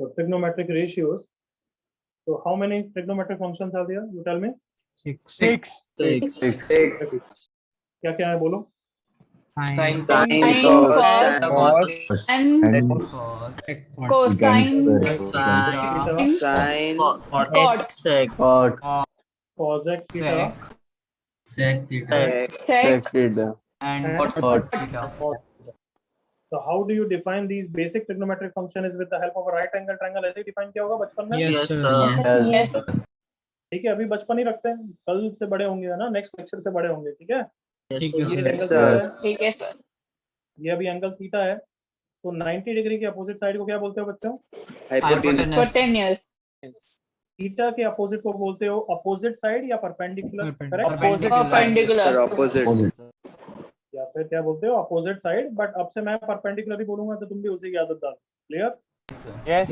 So trigonometric ratios. So how many trigonometric functions are there? You tell me. Six. क्या क्या है बोलो? Sin, Sin, cos, cos, and cosine, sin, cot, sec, Cosec theta sec, sec, and and cot cot theta. So how do you define these basic trigonometric function is with the help of a right angle triangle? ऐसे ही define किया होगा बचपन में? Yes, sir. yes, ठीक है, अभी बचपन ही रखते हैं, कल से बड़े होंगे ना, नेक्स्ट लेक्चर से बड़े होंगे, ठीक है? Yes, तो ये sir. Angle Sir. थीटा है, ठीक है सर, ये अभी एंगल थीटा है, तो 90 डिग्री के अपोजिट साइड को क्या बोलते हो बच्चों? Hypotenuse. hypotenuse, थीटा के अपोजिट को बोलते हो अपोजिट साइड या परपेंडिकुलर? करेक्ट? perpendicular, Opposite. या फिर क्या बोलते हो अपोजिट साइड, बट अब से मैं परपेंडिकुलर ही बोलूंगा तो तुम भी उसी की आदत डालो। क्लियर? yes,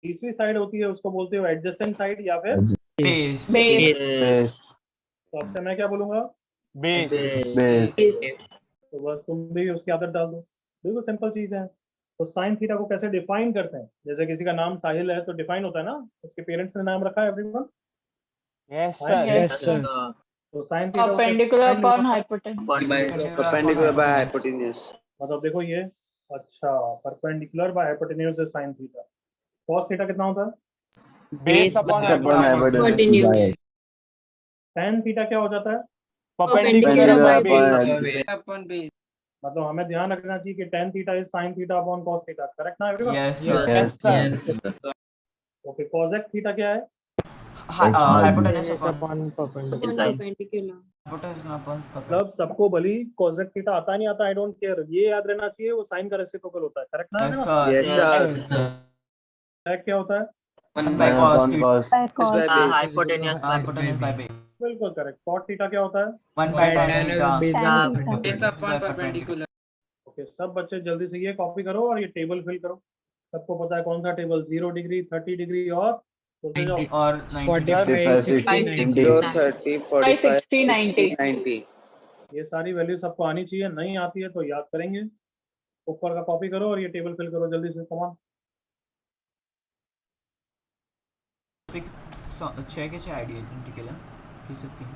तीसरी साइड होती है उसको बोलते हो एडजेसेंट साइड या फिर, Base. base, तो अब से मैं क्या बोलूंगा? Base. तो बस तुम भी उसकी आदत डाल दो, बिल्कुल सिंपल चीज है। तो साइन थीटा को कैसे डिफाइन करते हैं? जैसे किसी का नाम साहिल है तो डिफाइन होता है ना, उसके पेरेंट्स ने नाम रखा है एवरीवन। yes, yes, sir. तो sine theta perpendicular upon hypotenuse, Perpendicular by hypotenuse. मतलब देखो ये, अच्छा perpendicular by hypotenuse is sine theta. Cos theta कितना होता है? Base upon hypotenuse, tan theta क्या हो जाता है? perpendicular by base. मतलब हमें ध्यान रखना चाहिए कि tan theta is sin theta upon cos theta, correct ना everyone? Yes, Yes, sir. Okay, cosec theta क्या है? Hypotenuse upon perpendicular. मतलब सबको भली cosec थीटा आता नहीं आता, आई डोंट केयर, ये याद रहना चाहिए वो sin का रेसिप्रोकल होता है, करेक्ट ना एवरीवन? Yes, sir. sec क्या होता है? 1 by cos theta. hypotenuse, Hypotenuse by base. बिल्कुल करेक्ट। cot थीटा क्या होता है? 1 by tan theta. tan Base upon perpendicular. Okay, सब बच्चे जल्दी से ये कॉपी करो और ये टेबल फिल करो। सबको पता है कौन सा टेबल? 0 डिग्री, 30 डिग्री और बोलते जाओ। Or 90. 30, 45, 60, 90, ये सारी वैल्यू सबको आनी चाहिए, नहीं आती है तो याद करेंगे। ऊपर का कॉपी करो और ये टेबल फिल करो जल्दी से, कमान। 6 के 6 आइडेंटिकल है कि सिर्फ 3?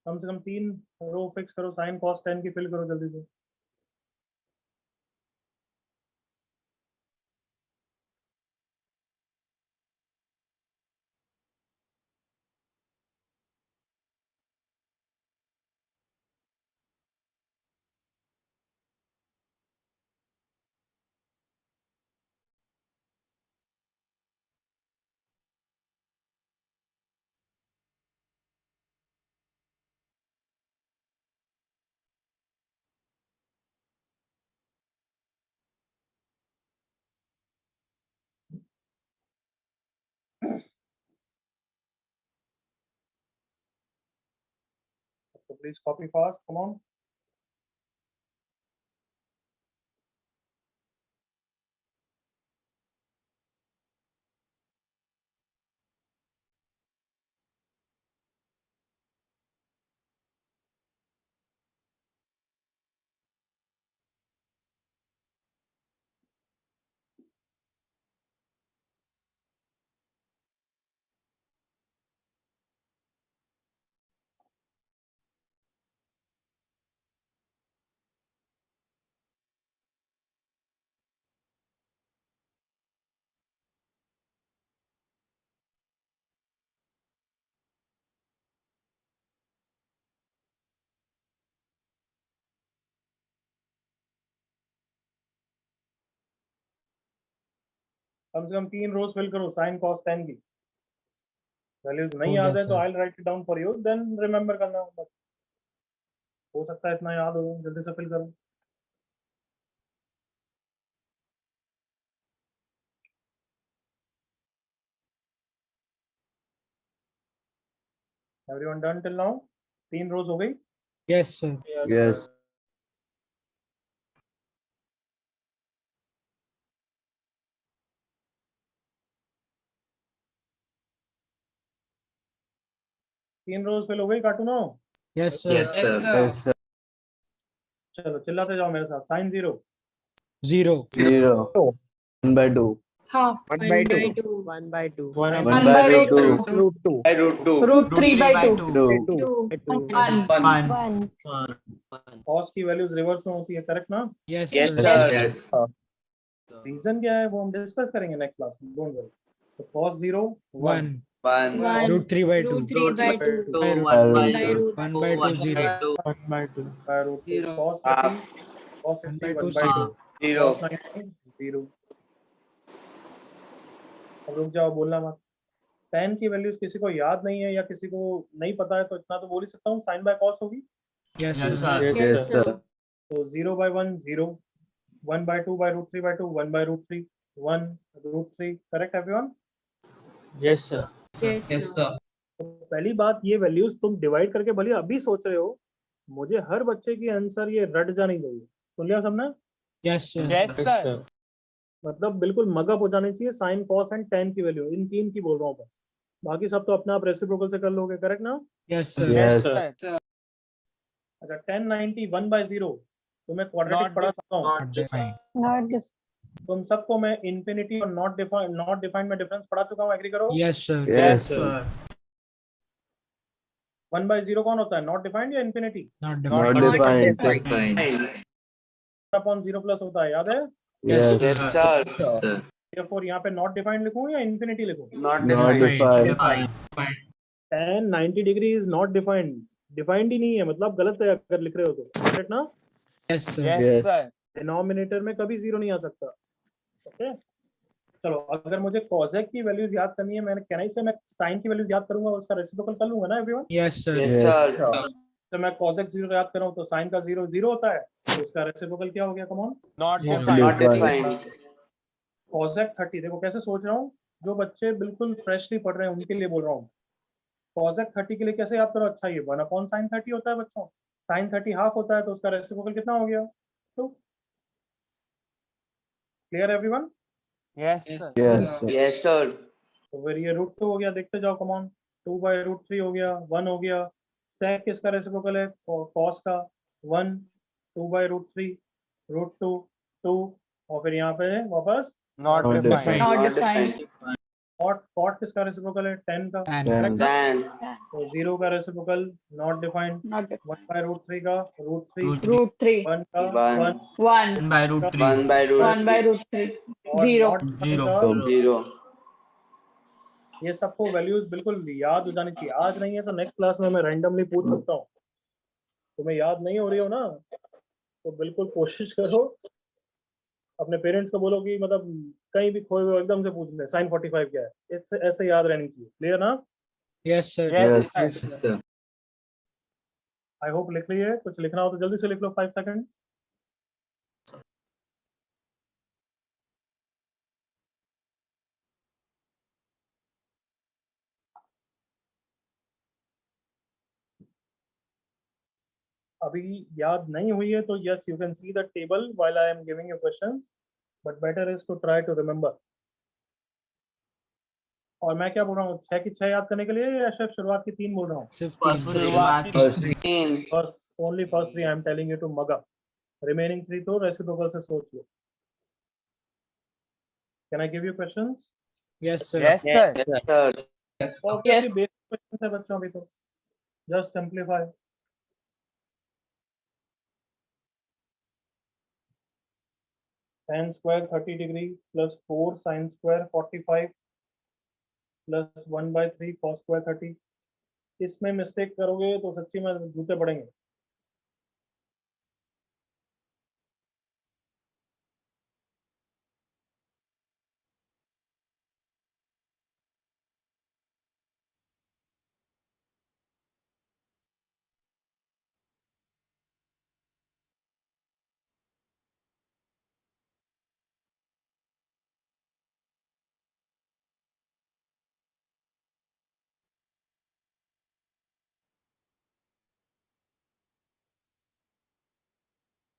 कम से कम 3 रो फिक्स करो, साइन कॉस टेन की फिल करो जल्दी से। So please copy fast, come on। कम से कम 3 रोज फिल करो साइन कॉस टेन की। वैल्यूज नहीं याद है तो I will write it down for you, then remember करना। हो सकता है इतना याद हो, जल्दी से फिल करो। Everyone done till now? 3 रोज हो गई? Yes, sir. Yes. तीन रोज फिल हो गई कार्टूनो? Yes, sir. Yes, sir. चलो चिल्लाते जाओ मेरे साथ। Sign 0, 0. 0. 1 by 2. Half. 1 by 2. 1 by 2. 1 1 1 by by root 2. root 2. Root 3 by 2. 2. 2. 1. 1. Cos की वैल्यूज रिवर्स में होती है, करेक्ट ना? Yes, Yes, sir. sir. Reason क्या है वो हम डिस्कस करेंगे नेक्स्ट क्लास में, डोंट वरी। तो cos 0 1, 1. 1. Root 3 by 2. Root 3 by 2. 1 by 2. root 1 by 2, 0. 1 by 2. by root 2, cos 30, cos 1 50 by 2, 1 by 2, 0. cos 90 0। अब रुक जाओ, बोलना मत। tan की वैल्यूज किसी को याद नहीं है या किसी को नहीं पता है तो इतना तो बोल ही सकता हूँ, साइन बाय cos होगी। Yes, Yes, sir. sir. Yes, sir. तो 0 by 1 0, 1 by 2 by root 3 by 2, 1 by root 3 1 root 3, correct everyone? Yes, sir. Yes, sir. तो पहली बात, ये वैल्यूज तुम डिवाइड करके भले अभी सोच रहे हो, मुझे हर बच्चे की आंसर ये रट जानी चाहिए। सुन लिया सबने? Yes, sir. Yes, sir. मतलब बिल्कुल मगअप हो जानी चाहिए साइन कॉस एंड tan की वैल्यू, इन तीन की बोल रहा हूँ बस, बाकी सब तो अपने आप रेसिप्रोकल से कर लोगे, करेक्ट ना? Yes, sir. Yes, sir. अच्छा 10 90 1 by 0 तो मैं क्वाड्रेटिक पढ़ा सकता हूँ। Not defined. Not this. तुम सबको मैं इन्फिनिटी और नॉट डिफाइंड में डिफरेंस पढ़ा चुका हूँ, एग्री करो? Yes, sir. Yes, sir. Sir. 1 by 0 कौन होता है, नॉट डिफाइंड या infinity? Not Not defined. defined. Upon 0 plus होता है, याद है? Yes, Yes, sir. therefore यहाँ पे नॉट डिफाइंड लिखूँ या इन्फिनिटी लिखूँ? Not defined. defined. tan 90 degree is not defined, defined ही नहीं है, मतलब गलत है अगर लिख रहे हो तो, करेक्ट ना? Yes, sir. Yes, sir. Denominator में कभी 0 नहीं आ सकता। ओके चलो, अगर मुझे cosec की वैल्यूज याद करनी है, मैंने कहना से मैं साइन की वैल्यूज याद करूंगा, उसका रेसिप्रोकल कर लूंगा ना everyone? Yes, sir. Yes, sir. तो मैं cosec 0 याद कर रहा हूँ तो साइन का 0 0 होता है, तो उसका रेसिप्रोकल क्या हो गया? Come on, Not Not defined. cosec 30। देखो कैसे सोच रहा हूँ, जो बच्चे बिल्कुल फ्रेशली पढ़ रहे हैं उनके लिए बोल रहा हूँ। cosec 30 के लिए कैसे याद करो? अच्छा, ये 1 अपॉन साइन 30 होता है बच्चों, साइन 30 हाफ होता है, तो उसका रेसिप्रोकल कितना हो गया? तो clear everyone? Yes, sir. Yes, sir. तो फिर ये रूट 2 हो गया, देखते जाओ, कम ऑन, 2 बाई रूट 3 हो गया, 1 हो गया। सेक किसका रेसिप्रोकल है? कॉस का, 1 2 बाई रूट 3 रूट 2 2, और फिर यहाँ पे वापस Not defined. Not Not defined. Cot, cot किसका रेसिप्रोकल है? 10 का, And defined. Then. तो 0 का reciprocal not defined, Not defined. 1 by root 3 का रूट 3, Root Root 3. 1 का One. 1 1. 1 by root 3. 1 by root 1 by root 3. और 0. not defined 0. का 0. ये सबको वैल्यूज बिल्कुल याद हो जानी चाहिए। आज नहीं है तो नेक्स्ट क्लास में मैं रैंडमली पूछ सकता हूँ, तुम्हें याद नहीं हो रही हो ना, तो बिल्कुल कोशिश करो, अपने पेरेंट्स को बोलो कि मतलब कहीं भी खोए हुए एकदम से पूछ ले साइन 45 क्या है, ऐसे याद रहनी चाहिए। क्लियर ना? yes, sir. Yes, sir. I hope लिख लिए, कुछ लिखना हो तो जल्दी से लिख लो, 5 सेकंड। अभी याद नहीं हुई है तो yes you can see the table while I am giving you question, but better is to try to remember. और मैं क्या बोल रहा हूँ, 6 की 6 याद करने के लिए या सिर्फ शुरुआत की 3 बोल रहा हूँ? Sift First तीन. शुरुआत की First. First, only first 3 I am telling you to mug up, remaining 3 तो रेसिप्रोकल से सोच लो। Can I give you questions? Yes, sir. Yes, sir. Yes, sir. Obviously basic question है बच्चों, अभी तो just simplify. tan square 30 degree plus 4 sine square 45 plus 1 by 3 cos square 30। इसमें mistake करोगे तो सच्ची में जूते पड़ेंगे।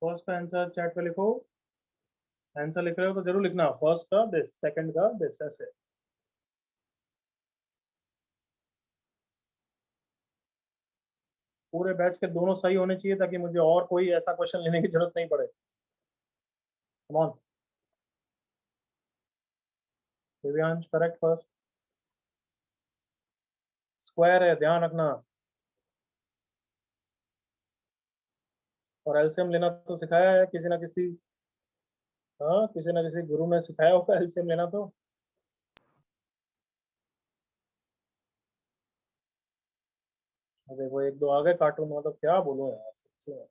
फर्स्ट का आंसर चैट पे लिखो। आंसर लिख रहे हो तो जरूर लिखना, फर्स्ट का दिस, सेकंड का दिस, ऐसे। पूरे बैच के दोनों सही होने चाहिए ताकि मुझे और कोई ऐसा क्वेश्चन लेने की जरूरत नहीं पड़े। कम on. Divyansh correct first. Square है, ध्यान रखना। और एलसीएम लेना तो सिखाया है किसी ना किसी, हाँ किसी ना किसी गुरु ने सिखाया होगा एलसीएम लेना तो। देखो एक दो आ गए कार्टून में, तो क्या बोलूं यार सच्ची में।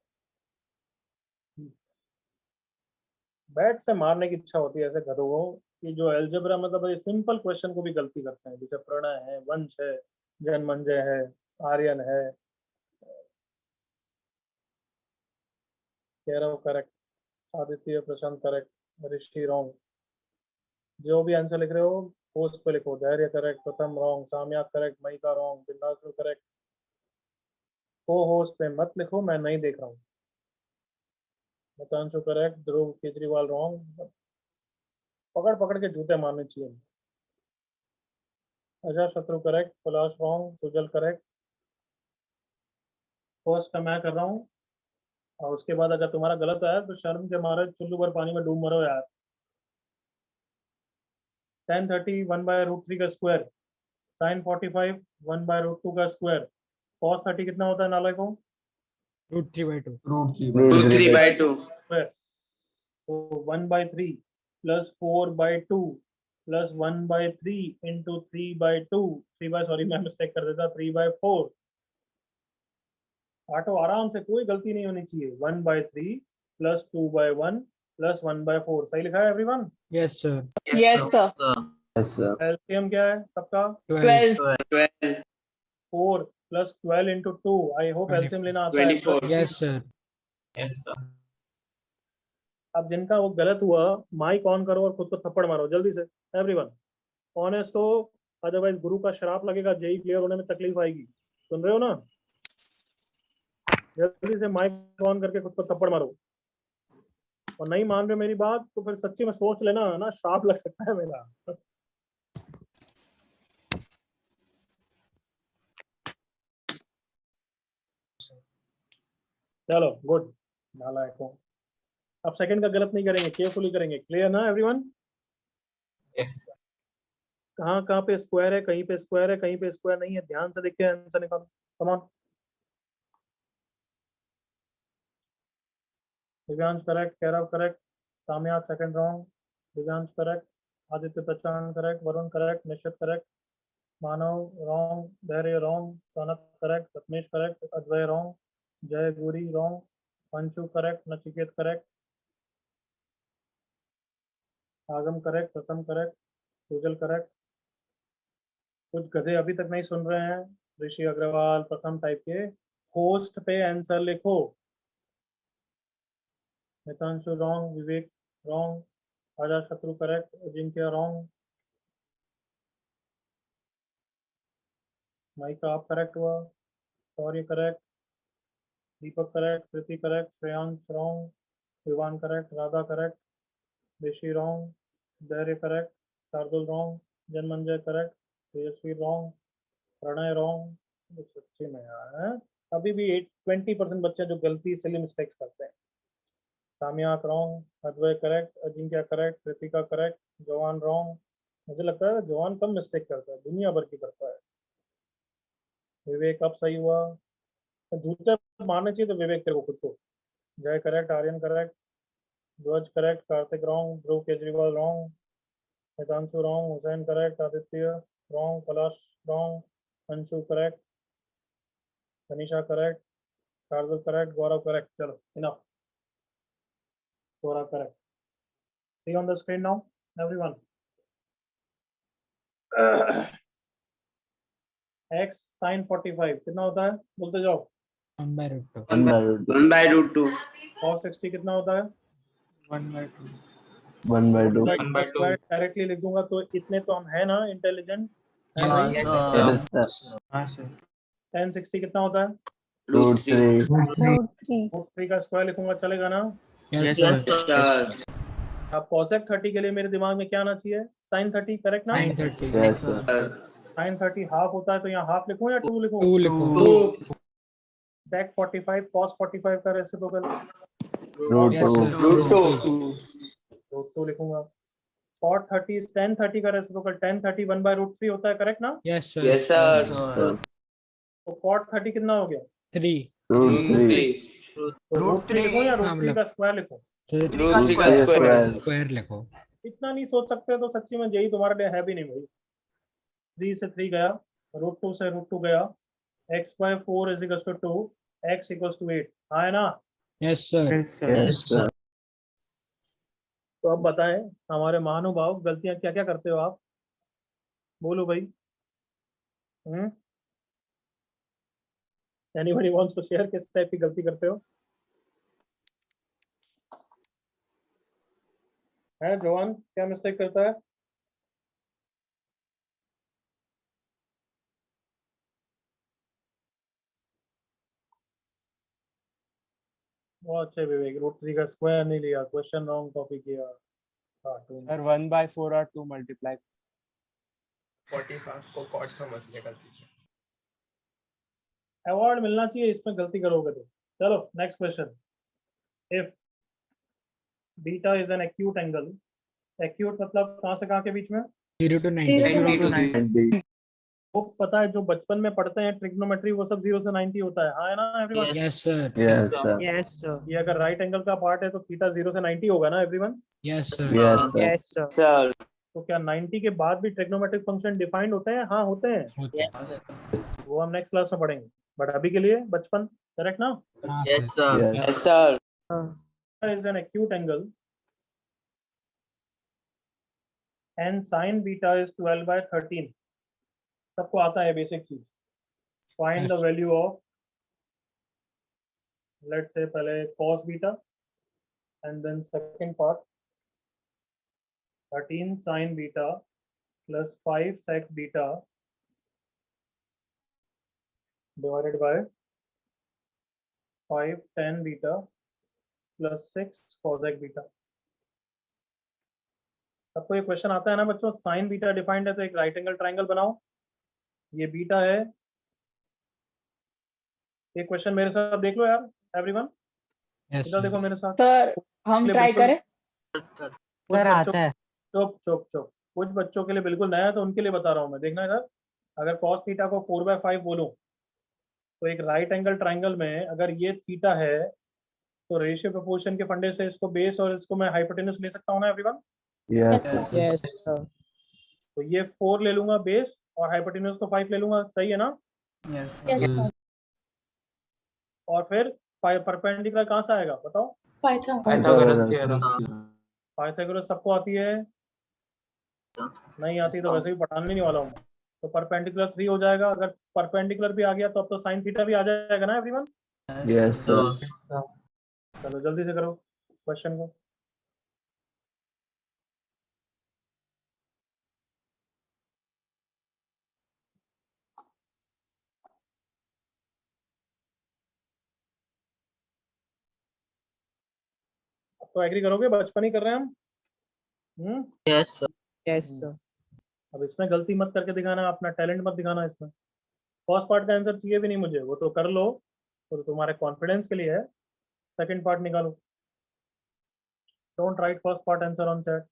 बैट से मारने की इच्छा होती है ऐसे गधों को कि जो एल्जेब्रा मतलब ये सिंपल क्वेश्चन को भी गलती करते हैं, जैसे प्रणय है, वंश है, जनमंजय है, आर्यन है। कैरव करेक्ट, आदित्य प्रशांत करेक्ट, ऋषि रॉन्ग। जो भी आंसर लिख रहे हो पोस्ट पे लिखो। Dhairya correct, Pratham wrong, Saamya correct, Mayika wrong, Bindasu correct. को होस्ट पे मत लिखो, मैं नहीं देख रहा हूँ। Mitanshu correct, Dhruv Kejriwal wrong. पकड़ पकड़ के जूते मारने चाहिए। Ajay Shatru correct, Palash wrong, Sujal correct. First का मैं कर रहा हूँ, और उसके बाद अगर तुम्हारा गलत आया तो शर्म के मारे चुल्लू भर पानी में डूब मरो यार। 1030 1/√3 का स्क्वायर, sin 45 1/√2 का स्क्वायर, cos 30 कितना होता है नालायकों? √3/2. Root 3 by 2. तो 1/3 plus 4/2 plus 1/3 into 3/2, 3 by, sorry मैं मिस्टेक कर देता, 3/4। काटो आराम से, कोई गलती नहीं होनी चाहिए। 1/3 प्लस 2/1 प्लस 1/4, सही लिखा है everyone? Yes, sir. Yes, sir. Yes, sir. LCM क्या है सबका? 12. 12. 4 plus 12 into 2। I hope LCM लेना आता है। 24. Yes, sir. अब जिनका वो गलत हुआ, माइक ऑन करो और खुद को थप्पड़ मारो जल्दी से एवरीवन। ऑनेस्ट हो, अदरवाइज गुरु का श्राप लगेगा, जेई क्लियर होने में तकलीफ आएगी। सुन रहे हो ना? जल्दी से माइक ऑन करके खुद को थप्पड़ मारो। और नहीं मान रहे मेरी बात तो फिर सच्ची में सोच लेना ना, श्राप लग सकता है मेरा। चलो गुड, नालायक हो। अब सेकंड का गलत नहीं करेंगे, केयरफुली करेंगे। क्लियर ना एवरीवन? कहाँ कहाँ पे स्क्वायर है, कहीं पे स्क्वायर है, कहीं पे स्क्वायर नहीं है, ध्यान से देख के आंसर निकालो। Come on. Divyansh correct, Kairav correct, Saamya second wrong, Divyansh correct, Aditya Prachand correct, Varun correct, Nishchit correct, Manav wrong, Dhairya wrong, Sanat correct, Ratnesh correct, Advay wrong, Jay Guri wrong, Panchu correct, Nachiket correct, Aagam correct, Pratham correct, Sujal correct. कुछ गधे अभी तक नहीं सुन रहे हैं। ऋषि अग्रवाल प्रथम टाइप के। होस्ट पे आंसर लिखो। मितांशु रॉन्ग, विवेक रॉन्ग, आजा शत्रु करेक्ट, अजिंक्य रॉन्ग, माइका आप करेक्ट हुआ, Shaurya correct, Deepak correct, Preeti correct, Shreyansh wrong, Vivaan correct, Radha correct, Rishi wrong, Dhairya correct, Shardul wrong, Janmanjay correct, Tejasvi wrong, Pranay wrong. सच्ची में यार है? अभी भी 20% बच्चे जो गलती सिली मिस्टेक्स करते हैं। Samyak wrong, Advay correct, Ajinkya correct, Kritika correct, जवान रॉन्ग। मुझे लगता है जवान कम मिस्टेक करता है, दुनिया भर की करता है। विवेक अब सही हुआ, जूते मारने चाहिए तो विवेक तेरे को खुद को। Jay correct, Aryan correct, Dhwaj correct, Kartik wrong, Dhruv Kejriwal wrong, Hitanshu wrong, Hussain correct, Aditya wrong, Palash wrong, Anshu correct, Tanisha correct, Shardul correct, Gaurav correct. चलो enough. Gaurav correct. See on the screen now, everyone. X sin 45 कितना होता है? बोलते जाओ। 1/√2. 1/√2. Cos 60 कितना होता है? 1/2. 1/2. डायरेक्टली लिख दूंगा तो इतने तो हम है ना इंटेलिजेंट। Yes, Yes, sir. हाँ, sir. tan 60 कितना होता है? Root three Root 3. रूट 3 का स्क्वायर लिखूंगा, चलेगा ना? Yes, Yes, sir. sir. अब cosec 30 के लिए मेरे दिमाग में क्या आना चाहिए? sin 30, करेक्ट ना? Sin 30. Yes sir. Sir sin 30 half होता है, तो यहाँ हाफ लिखूं या 2 लिखूं? 2 लिखो. Two. sec 45 cos 45 का reciprocal root Yes, two sir. Root Two. 2. Root 2 लिखूंगा. cot 30 tan 30 का रेसिप्रोकल tan 30 1 by root 3 होता है, करेक्ट ना? Yes, sir. Yes, sir. sir. तो cot 30 कितना हो गया? 3. Root three 3. तो Root रूट 3 लिखूं या रूट हाँ, 3 का स्क्वायर लिखूं? Three Three का Root 3 का square. square. square लिखो. इतना नहीं सोच सकते तो सच्ची में यही तुम्हारे लिए है भी नहीं भाई. 3 से 3 गया, रूट 2 से रूट 2 गया, x by 4 is equals to 2, x equals to 8. हाँ है ना? Yes, sir. यस सर तो अब बताएं हमारे महानुभाव, गलतियां क्या क्या करते हो आप? बोलो भाई. Anybody wants to share किस टाइप की गलती करते हो? है जवान, क्या मिस्टेक करता है? बहुत अच्छे विवेक, रूट 3 का स्क्वायर नहीं लिया, क्वेश्चन रॉन्ग कॉपी किया. कार्टून. सर 1/4 और 2 मल्टीप्लाई 45 को कॉट समझ लिया गलती से. अवार्ड मिलना चाहिए इसमें गलती करोगे तो. चलो next question. If beta is an acute angle, acute मतलब कहाँ से कहाँ के बीच में? 0 to 90. 90 to 90. 90 वो पता है जो बचपन में पढ़ते हैं ट्रिग्नोमेट्री, वो सब 0 से 90 होता है. हाँ है ना everyone? Yes, sir. Yes sir Yes, sir. ये अगर राइट एंगल का पार्ट है तो थीटा 0 से 90 होगा ना everyone? Yes, sir. Yes sir Yes, sir. Sir. तो क्या 90 के बाद भी ट्रिग्नोमेट्रिक फंक्शन डिफाइंड होते हैं? हाँ होते हैं. Okay. वो हम नेक्स्ट क्लास में पढ़ेंगे, बट अभी के लिए बचपन, करेक्ट ना? हाँ, Yes, sir. sir. Yes. Yes, sir. is an acute angle and sin beta is 12 by 13. सबको आता है बेसिक चीज. Find the value of, let's say पहले cos beta and then second part 13 sin beta plus 5 sec beta divided by 5 tan beta plus 6 cosec beta. सबको ये question आता है ना बच्चों? साइन बीटा डिफाइंड है तो एक राइट एंगल ट्राइंगल बनाओ. ये बीटा है. ये क्वेश्चन मेरे साथ देख लो यार एवरीवन. Yes, इधर sir. देखो मेरे साथ. सर हम ट्राई करें. सर आता है. चुप चुप चुप. कुछ बच्चों के लिए बिल्कुल नया है तो उनके लिए बता रहा हूँ मैं. देखना इधर. अगर cos थीटा को 4/5 बोलूं तो एक राइट एंगल ट्राइंगल में अगर ये थीटा है तो रेशियो प्रोपोर्शन के फंडे से इसको बेस और इसको मैं हाइपोटेन्यूज ले सकता हूँ ना everyone? Yes Yes, sir Yes, sir. तो ये 4 ले लूंगा बेस और हाइपोटेन्यूज को 5 ले लूंगा. सही है ना? Yes, sir. Yes, sir. और फिर परपेंडिकुलर कहाँ से आएगा बताओ? Pythagoras theorem. पाइथागोरस सबको आती है? नहीं आती तो वैसे भी पढ़ाने नहीं वाला हूँ. तो परपेंडिकुलर 3 हो जाएगा. अगर परपेंडिकुलर भी आ गया तो अब तो साइन थीटा भी आ जाएगा ना एवरीवन? यस सर चलो जल्दी से करो क्वेश्चन को. तो एग्री करोगे बचपन ही कर रहे हैं हम? Yes, sir. Yes, sir. अब इसमें गलती मत करके दिखाना, अपना टैलेंट मत दिखाना इसमें. फर्स्ट पार्ट का आंसर चाहिए भी नहीं मुझे, वो तो कर लो, तो तुम्हारे कॉन्फिडेंस के लिए है. सेकंड पार्ट निकालो. Don't write first part answer on chat.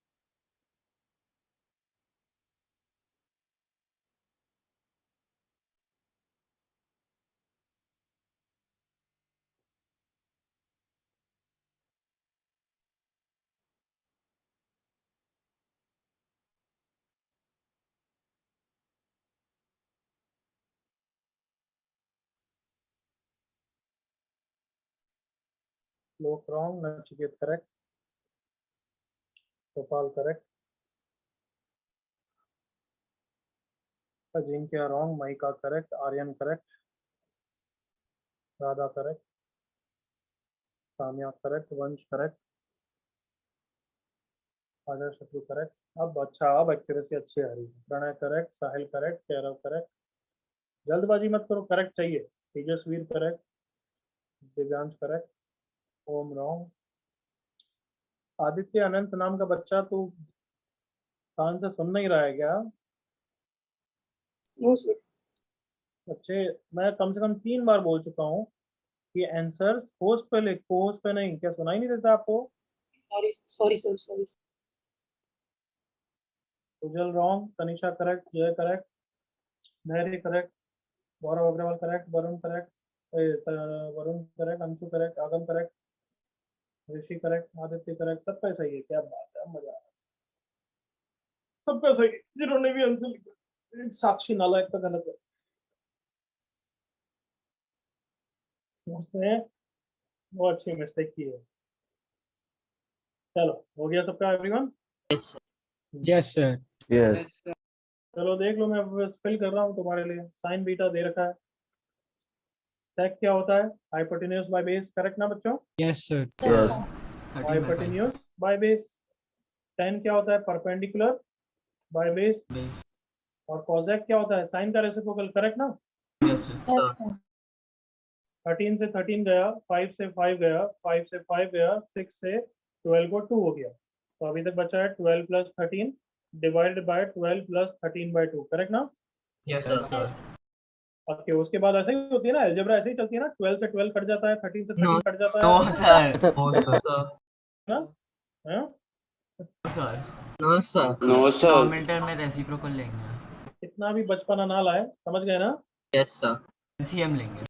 Look wrong, Nachiket correct, Gopal correct, Ajinkya wrong, Maika correct, Aryan correct, Radha correct, Samya correct, Vansh correct, Ajar Shatru correct. अब अच्छा, अब accuracy अच्छी आ रही है. Pranay correct, साहिल correct, Kairav correct. जल्दबाजी मत करो, correct चाहिए. तेजस्वीर करेक्ट, दिव्यांश करेक्ट, ओम रॉन्ग, आदित्य अनंत नाम का बच्चा तू कान से सुन नहीं रहा है क्या? बच्चे मैं कम से कम 3 बार बोल चुका हूँ कि आंसर्स होस्ट पे लिख, होस्ट पे नहीं। क्या सुनाई नहीं देता आपको? Sorry sir. Ujjwal wrong, Tanisha correct, Jay correct, Dhairya correct, Gaurav Agarwal correct, Varun correct, Varun correct, Anshu correct, Aagam correct, Rishi correct, Aditya correct, सबका सही है। क्या बात है, मजा आ रहा है। सबका सही है जिन्होंने भी आंसर लिखा। एक साक्षी नालायक का गलत है, उसने वो अच्छी मिस्टेक की है। चलो हो गया सबका एवरीवन? Yes, sir. Yes. चलो देख लो, मैं फिल कर रहा हूँ तुम्हारे लिए। साइन बीटा दे रखा है। सेक क्या होता है? हाइपोटेन्यूज बाय बेस, करेक्ट ना बच्चों? Yes, sir. Yes. 13/5 hypotenuse by base. Ten क्या होता है? Perpendicular by base. base. और कोसेक क्या होता है? साइन का रेसिप्रोकल, करेक्ट ना? Yes, sir. 13 से 13 गया, 5 से 5 गया, 5 से 5 गया, 6 से 12 को 2 हो गया। तो अभी तक बचा है 12 plus 13 divided by 12 plus 13 by 2, correct ना? Yes, sir. ओके, उसके बाद ऐसे ही होती है ना, अलजेब्रा ऐसे ही चलती है ना, 12 से 12 कट जाता है, 13 से 13 कट जाता है No, sir. ना? हाँ? Sir. No, sir. Denominator में reciprocal लेंगे. कितना भी बचपना ना लाए, समझ गए ना? Yes, sir. LCM लेंगे.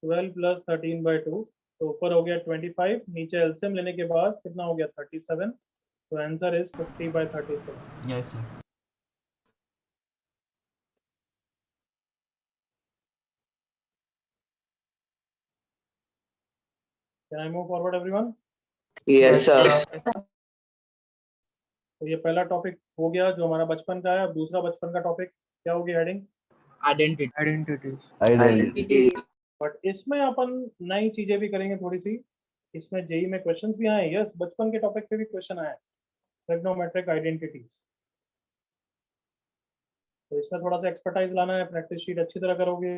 12 प्लस 13 बाय 2, तो ऊपर हो गया 25, नीचे एलसीएम लेने के बाद कितना हो गया? 37। तो answer is 50 by 37। Yes, sir. Can I move forward everyone? Yes, sir. तो ये पहला टॉपिक हो गया जो हमारा बचपन का है। अब दूसरा बचपन का टॉपिक क्या होगी heading? Identity. Identities. Identity. But इसमें अपन नई चीजें भी करेंगे थोड़ी सी। इसमें जेई में क्वेश्चंस भी आए। यस, बचपन के टॉपिक पे भी क्वेश्चन आए, ट्रिग्नोमेट्रिक आइडेंटिटीज। तो इसमें थोड़ा सा एक्सपर्टाइज लाना है, प्रैक्टिस शीट अच्छी तरह करोगे।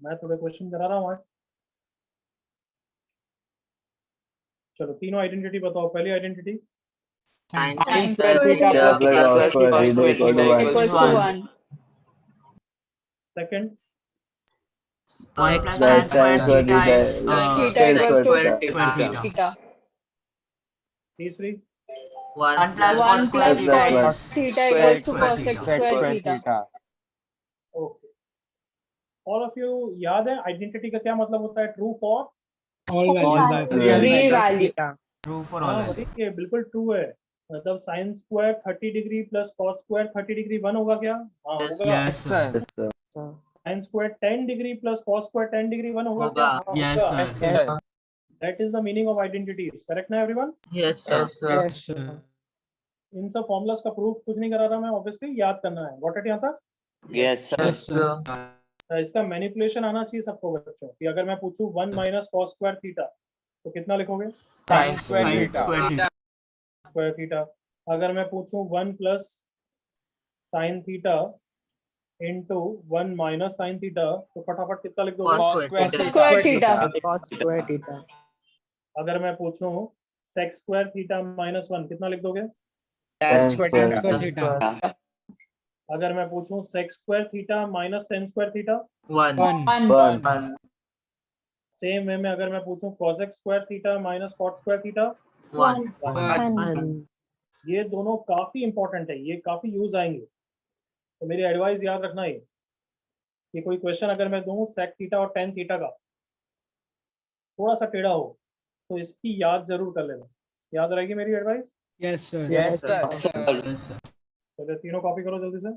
मैं थोड़े क्वेश्चन करा रहा हूँ आज। चलो तीनों आइडेंटिटी बताओ। पहली identity Sin Sin square square theta theta plus cos square theta equal to 1. equals to 1. Second, 1 plus Plus tan square tan square theta theta is Theta equals to square square theta. theta. तीसरी 1 plus 1 cot square plus theta cos is theta Square equals to cos theta. square theta. Okay. All of you याद है identity का क्या मतलब होता है? True for, All values are Real Real value. True for all हाँ values. वही, ये बिल्कुल ट्रू है। मतलब sine square 30 degree plus cos square 30 degree 1 होगा क्या? हाँ होगा। Yes, sir. Yes, sir. Sine square 10 degree plus cos square 10 degree 1 होगा क्या? हाँ Yes, होगा। sir. That is the meaning of identities, correct ना everyone? Yes, sir. Yes, sir. इन सब फॉर्मूलाज का प्रूफ कुछ नहीं करा रहा मैं, ऑब्वियसली याद करना है। गॉट इट यहाँ तक? Yes, sir. Yes, sir. इसका मैनिपुलेशन आना चाहिए सबको बच्चों कि अगर मैं पूछूं 1 माइनस कॉस स्क्वायर थीटा तो कितना लिखोगे? Sin Sin square theta. square theta. Square theta. अगर मैं पूछूं 1 plus sine theta into 1 minus sine theta तो फटाफट कितना लिख दोगे? Cos Cos square square theta. theta. अगर मैं पूछूं सेक स्क्वायर थीटा माइनस 1 कितना लिख दोगे? Tan square square Square theta. theta. अगर मैं पूछूं sec square theta minus ten square theta, 1. 1. 1. Same way में अगर मैं पूछूं cosec square theta minus cot square theta, 1. 1. ये दोनों काफी इंपॉर्टेंट है, ये काफी यूज आएंगे। तो मेरी एडवाइस याद रखना है कि कोई क्वेश्चन अगर मैं दूं सेक थीटा और टेन थीटा का थोड़ा सा टेढ़ा हो तो इसकी याद जरूर कर लेना। याद रहेगी मेरी advice? Yes, sir. Yes, sir. Yes, sir. तो तीनों कॉपी करो जल्दी से।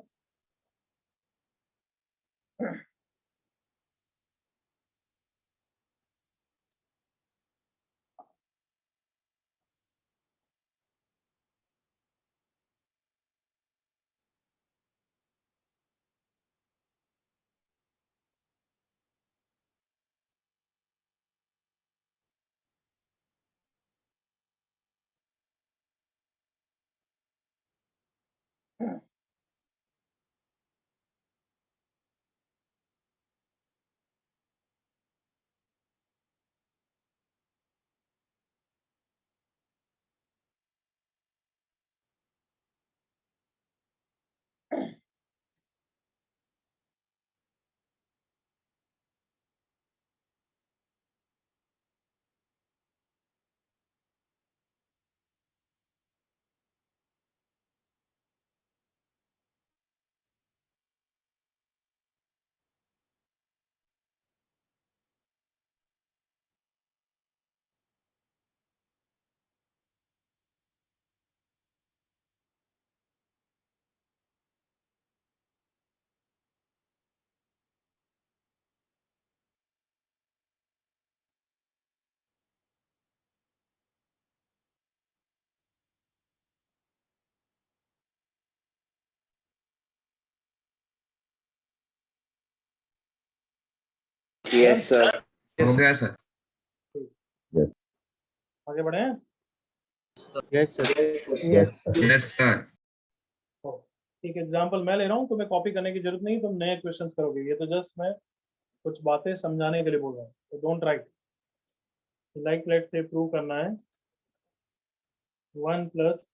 Yes, sir. हो गया सर. आगे बढ़े हैं? Yes, sir. Yes, sir. Yes sir. एक एग्जांपल मैं ले रहा हूँ, तुम्हें कॉपी करने की जरूरत नहीं, तुम नए क्वेश्चंस करोगे, ये तो जस्ट मैं कुछ बातें समझाने के लिए बोल रहा हूँ, तो don't write. Like let's say prove करना है 1 plus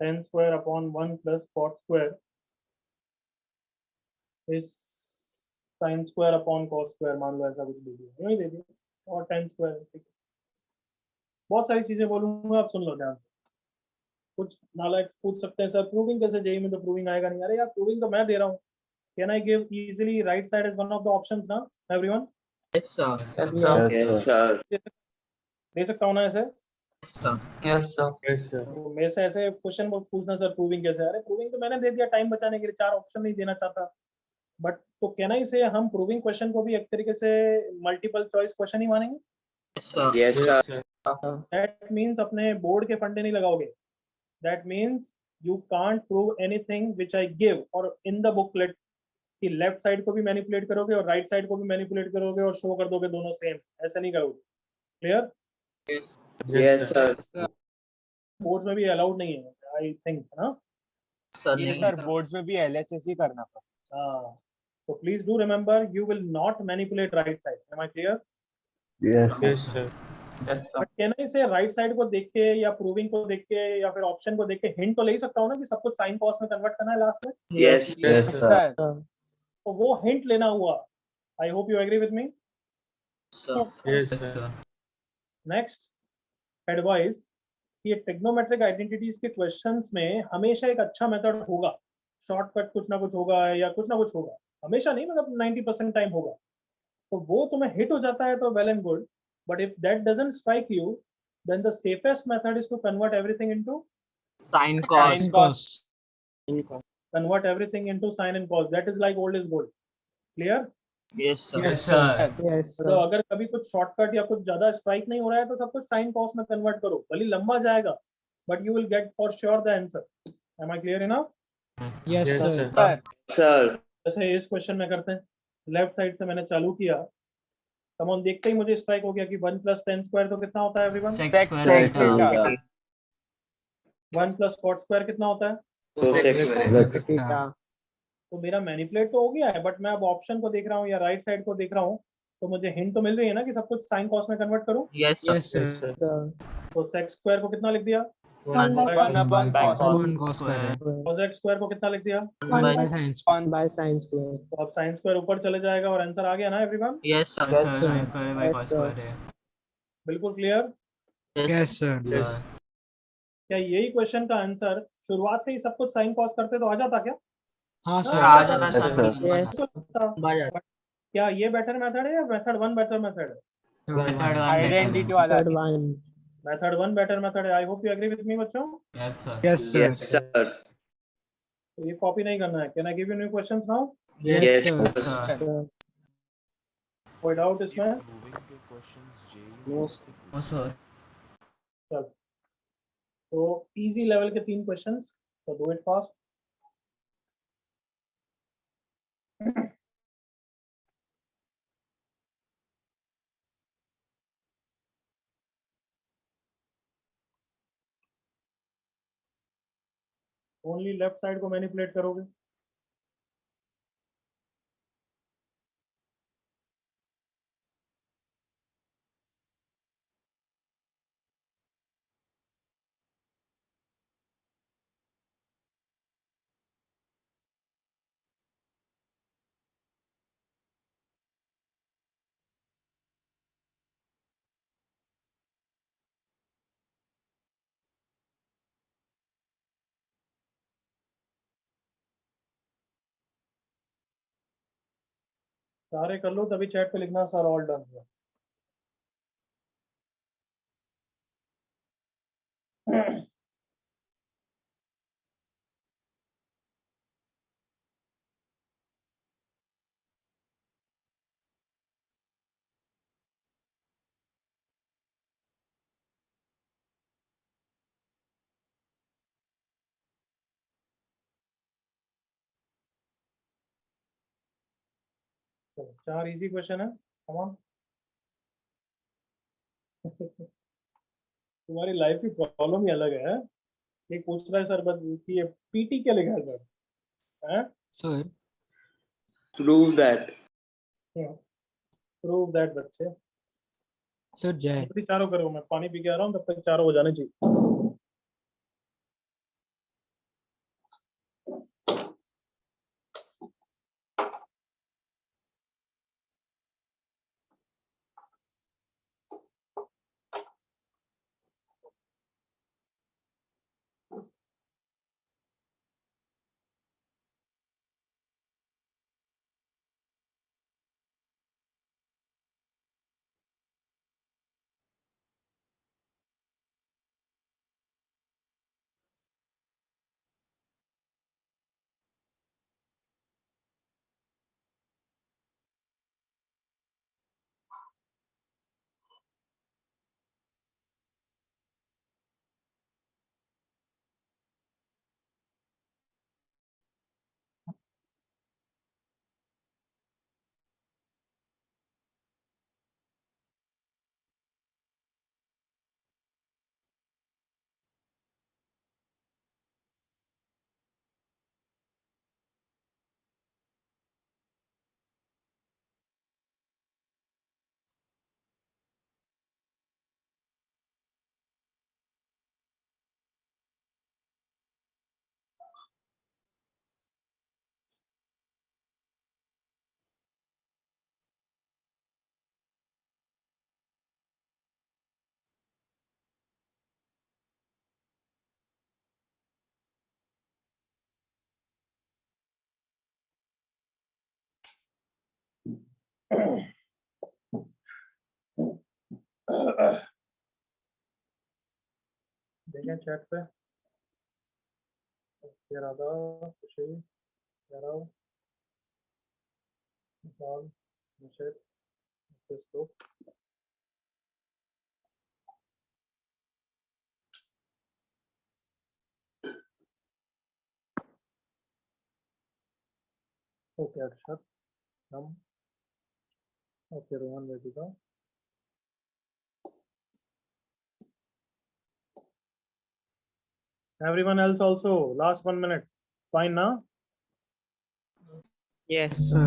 tan square upon 1 plus cot square इस sin square upon cos square, मान लो ऐसा कुछ दे दिया, नहीं दे दिया, और tan स्क्वायर. ठीक है, बहुत सारी चीजें बोलूंगा, आप सुन लो ध्यान से. कुछ नालायक पूछ सकते हैं सर प्रूविंग कैसे, जेई में तो प्रूविंग आएगा नहीं. अरे यार प्रूविंग तो मैं दे रहा हूँ. Can I give easily right side is one of the options ना everyone? Yes, sir. Yes, sir. Yes, sir. दे सकता हूँ ना ऐसे? Yes, sir. Yes, sir. Yes, sir. तो मेरे से ऐसे क्वेश्चन पूछना सर प्रूविंग कैसे, अरे प्रूविंग तो मैंने दे दिया टाइम बचाने के लिए, 4 ऑप्शन नहीं देना चाहता. बट तो कहना ही से हम प्रूविंग क्वेश्चन को भी एक तरीके से मल्टीपल चॉइस क्वेश्चन ही मानेंगे. Yes, sir. Yes, Yes, sir. sir. That means अपने बोर्ड के फंडे नहीं लगाओगे. That means you can't prove anything which I give और इन द बुकलेट कि लेफ्ट साइड को भी मैनिपुलेट करोगे और राइट साइड को भी मैनिपुलेट करोगे और शो कर दोगे दोनों सेम, ऐसा नहीं करोगे. Clear? Yes. Yes, sir. Boards में भी अलाउड नहीं है आई थिंक, है ना? Sir. Yes, sir. Boards में भी LHS ही करना पड़ता. हाँ. So please do remember you will not manipulate right side. Am I clear? Yes, Yes, sir. Yes, sir. But कहना इसे राइट साइड को देख के या प्रूविंग को देख के या फिर ऑप्शन को देख के हिंट तो ले ही सकता हूँ ना कि सब कुछ साइन कॉस में कन्वर्ट करना है लास्ट में. Yes, Yes, yes, sir. sir. तो वो हिंट लेना हुआ. I hope you agree with me. Sir. Yes, Yes sir. sir. Next advice, ये टेक्नोमेट्रिक आइडेंटिटीज के क्वेश्चंस में हमेशा एक अच्छा मेथड होगा, शॉर्टकट कुछ ना कुछ होगा या कुछ ना कुछ होगा, हमेशा नहीं मतलब 90% टाइम होगा. तो वो तुम्हें हिट हो जाता है तो well and good, but if that doesn't strike you then the safest method is to convert everything into Sin cos. Sin Cos. convert everything into sin and cos. That is like old is gold. Clear? Yes, sir. Yes sir. Yes तो अगर कभी कुछ shortcut या कुछ ज्यादा strike नहीं हो रहा है तो सब कुछ साइन कॉस में कन्वर्ट करो, भले लंबा जाएगा but you will get for sure the answer. Am I clear enough? Yes Yes, sir. sir. Sir. जैसे इस क्वेश्चन में करते हैं, लेफ्ट साइड से मैंने चालू किया, कमॉन देखते ही मुझे स्ट्राइक हो गया कि 1 प्लस tan स्क्वायर तो कितना होता है everyone? Sec Sec square Sec theta. theta. 1 plus cot square कितना होता है? Cosec square. Theta. तो मेरा मैनिपुलेट तो हो गया है बट मैं अब ऑप्शन को देख रहा हूँ या राइट साइड को देख रहा हूँ, तो मुझे हिंट तो मिल रही है ना कि सब कुछ साइन कॉस में कन्वर्ट करूँ. Yes, sir. Yes Yes, sir. sir. तो sec स्क्वायर को कितना लिख दिया? 1 by 1 upon cos. One cos square. cosec square को कितना लिख दिया? 1 By by sin. 1 By sin square. तो अब साइन स्क्वायर ऊपर चले जाएगा और आंसर आ गया ना everyone? Yes, sir. Yes sir. sir. Sin square by Yes, cos sir. square है. बिल्कुल क्लियर. Yes sir. Yes. क्या यही क्वेश्चन का आंसर शुरुआत से ही सब कुछ साइन कॉस करते तो आ जाता क्या? हाँ Sir sir. आ जाता Yes, sir. sir. Yes. Bajaj. क्या ये बेटर मेथड है या मेथड 1 बेटर मेथड है? Method one Identity better. वाला. Third one. Method 1 better method है. I hope you agree with me बच्चों. Yes sir. Yes sir. Yes, sir. तो ये कॉपी नहीं करना है. Can I give you new questions now? Yes Yes, sir. Yes sir. Sir. कोई doubt इसमें? No. Oh sir. चल, तो इजी लेवल के 3 क्वेश्चंस, तो do it fast. Only left side को मैनिपुलेट करोगे. सारे कर लो तभी चैट पे लिखना सर ऑल डन. चलो, 4 इजी क्वेश्चन है, कम ऑन। तुम्हारी लाइफ की प्रॉब्लम ही अलग है। एक पूछ रहा है सर बस कि ये पीटी क्या लिखा है सर? हैं? Sir. Prove that. Prove that बच्चे। Sir, Jay. जल्दी चारों करो, मैं पानी पी के आ रहा हूँ, तब तक चारों हो जाने चाहिए। देखें चैट पे। राधा, खुशी, याराव, विशाल, मुशेद, दोस्तों। ओके अक्षर, हम, ओके रोहन, वेदिका। Everyone else also, last 1 minute. Fine now? Yes, sir.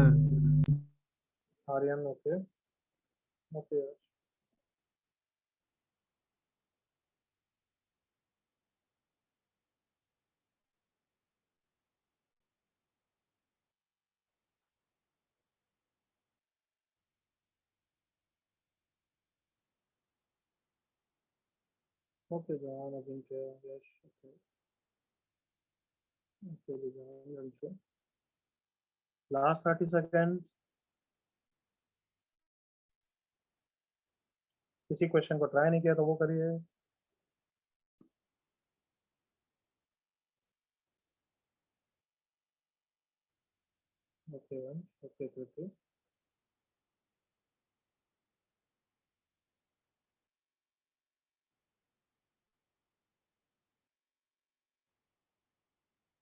Aryan, okay. Okay. Okay, John, Ajinkya, yes, okay. Okay, John, also. Last 30 seconds. किसी क्वेश्चन को ट्राई नहीं किया तो वो करिए। Okay one, okay two two.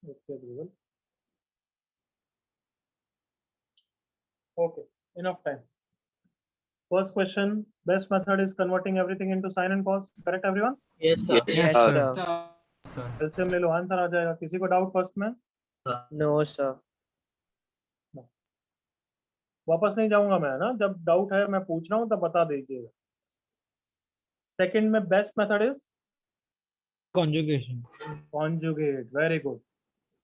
Okay Dhruval. Okay, enough time. First question, best method is converting everything into sin and cos. Correct everyone? Yes, sir. Yes, sir. sir. Sir. LCM ले लो, answer आ जाएगा। किसी को doubt first में? No, sir. वापस नहीं जाऊंगा मैं ना, जब डाउट है मैं पूछ रहा हूँ तब बता दीजिएगा। सेकंड में best method is Conjugation. Conjugate. Very good.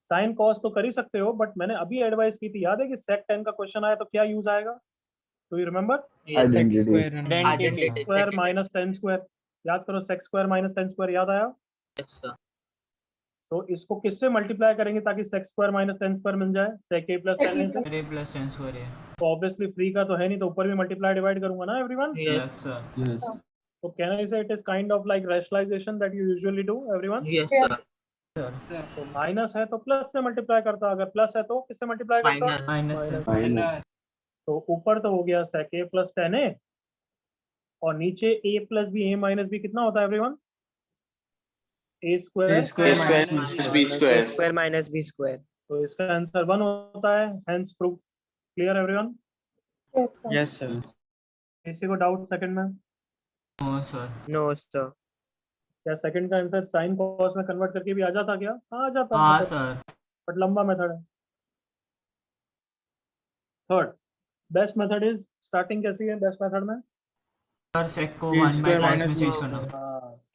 Sine cos तो कर ही सकते हो, बट मैंने अभी एडवाइस की थी, याद है कि sec 10 का क्वेश्चन आया तो क्या यूज आएगा? Do you remember? Yes, sir. Sec square and Identity. Square Second. Minus 10 square. याद करो, sec स्क्वायर माइनस 10 स्क्वायर याद आया? Yes, sir. तो इसको किससे मल्टीप्लाई करेंगे ताकि sec स्क्वायर माइनस 10 स्क्वायर मिल जाए? sec a प्लस 10 से। A plus 10 square है. तो ऑब्वियसली फ्री का तो है नहीं, तो ऊपर भी मल्टीप्लाई डिवाइड करूंगा ना everyone. Yes. sir. Yes. So can I say it is kind of like rationalization that you usually do, everyone? Yes, sir. तो माइनस है तो प्लस से मल्टीप्लाई करता, अगर प्लस है तो किससे मल्टीप्लाई करता? Minus. Minus sir. Minus. तो ऊपर तो हो गया sec a प्लस 10a, और नीचे a plus b, a minus b कितना होता है everyone? a square A square minus B square. square minus b square. तो इसका आंसर 1 होता है, hence proof. Clear everyone? Yes, sir. Yes, sir. किसी को डाउट सेकंड में? No, sir. No, sir. क्या सेकंड का आंसर साइन कॉस में कन्वर्ट करके भी आ जाता क्या? आ जाता, हाँ सर. बट लंबा मेथड है। Third best method is, starting कैसी है बेस्ट मेथड में? सर सेक को B 1 by square twice minus में B चेंज square. करना.